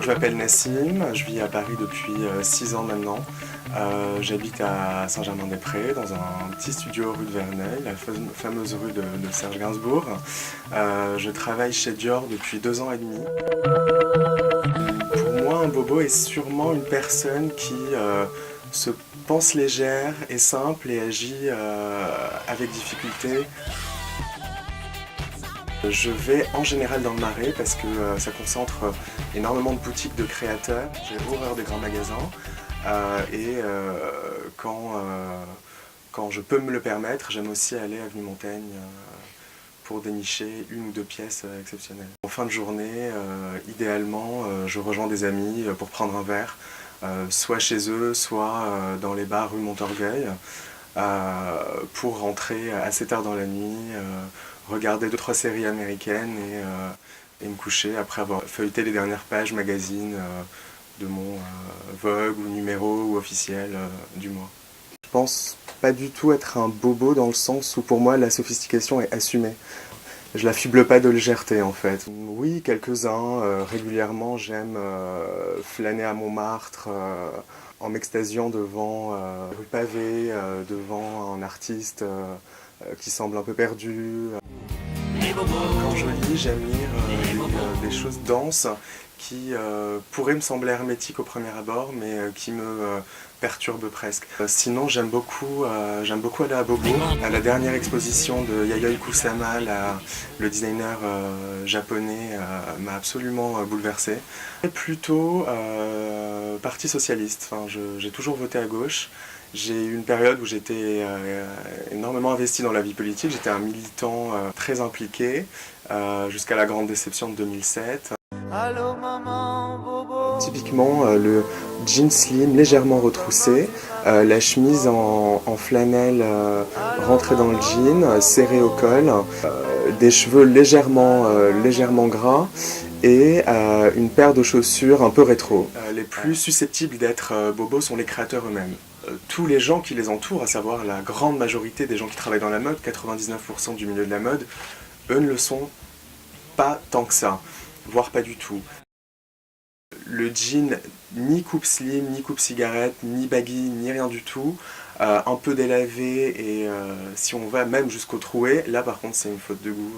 Je m'appelle Nassim, je vis à Paris depuis 6 ans maintenant. J'habite à Saint-Germain-des-Prés, dans un petit studio rue de Verneuil, la fameuse rue de Serge Gainsbourg. Je travaille chez Dior depuis 2 ans et demi. Pour moi, un bobo est sûrement une personne qui se pense légère et simple et agit avec difficulté. Je vais en général dans le Marais parce que ça concentre énormément de boutiques de créateurs. J'ai horreur des grands magasins et quand je peux me le permettre, j'aime aussi aller à Avenue Montaigne pour dénicher 1 ou 2 pièces exceptionnelles. En fin de journée, idéalement, je rejoins des amis pour prendre un verre, soit chez eux, soit dans les bars rue Montorgueil, pour rentrer assez tard dans la nuit, regarder 2-3 séries américaines et me coucher après avoir feuilleté les dernières pages magazines de mon Vogue ou numéro ou officiel du mois. Je pense pas du tout être un bobo dans le sens où pour moi la sophistication est assumée. Je l'affuble pas de légèreté en fait. Oui, quelques-uns. Régulièrement j'aime flâner à Montmartre en m'extasiant devant rue pavée, devant un artiste qui semble un peu perdu. Quand je lis, j'aime lire des choses denses qui pourraient me sembler hermétiques au premier abord, mais qui me perturbent presque. Sinon, j'aime beaucoup aller à Bobo. À la dernière exposition de Yayoi Kusama, le designer japonais, m'a absolument bouleversé. Et plutôt parti socialiste. Enfin, j'ai toujours voté à gauche. J'ai eu une période où j'étais énormément investi dans la vie politique, j'étais un militant très impliqué, jusqu'à la grande déception de 2007. Allô, maman, bobo. Typiquement le jean slim légèrement retroussé, la chemise en flanelle rentrée dans le jean, serrée au col, des cheveux légèrement gras et une paire de chaussures un peu rétro. Les plus susceptibles d'être bobos sont les créateurs eux-mêmes. Tous les gens qui les entourent, à savoir la grande majorité des gens qui travaillent dans la mode, 99% du milieu de la mode, eux ne le sont pas tant que ça, voire pas du tout. Le jean, ni coupe slim, ni coupe cigarette, ni baggy, ni rien du tout, un peu délavé et si on va même jusqu'au troué, là par contre c'est une faute de goût.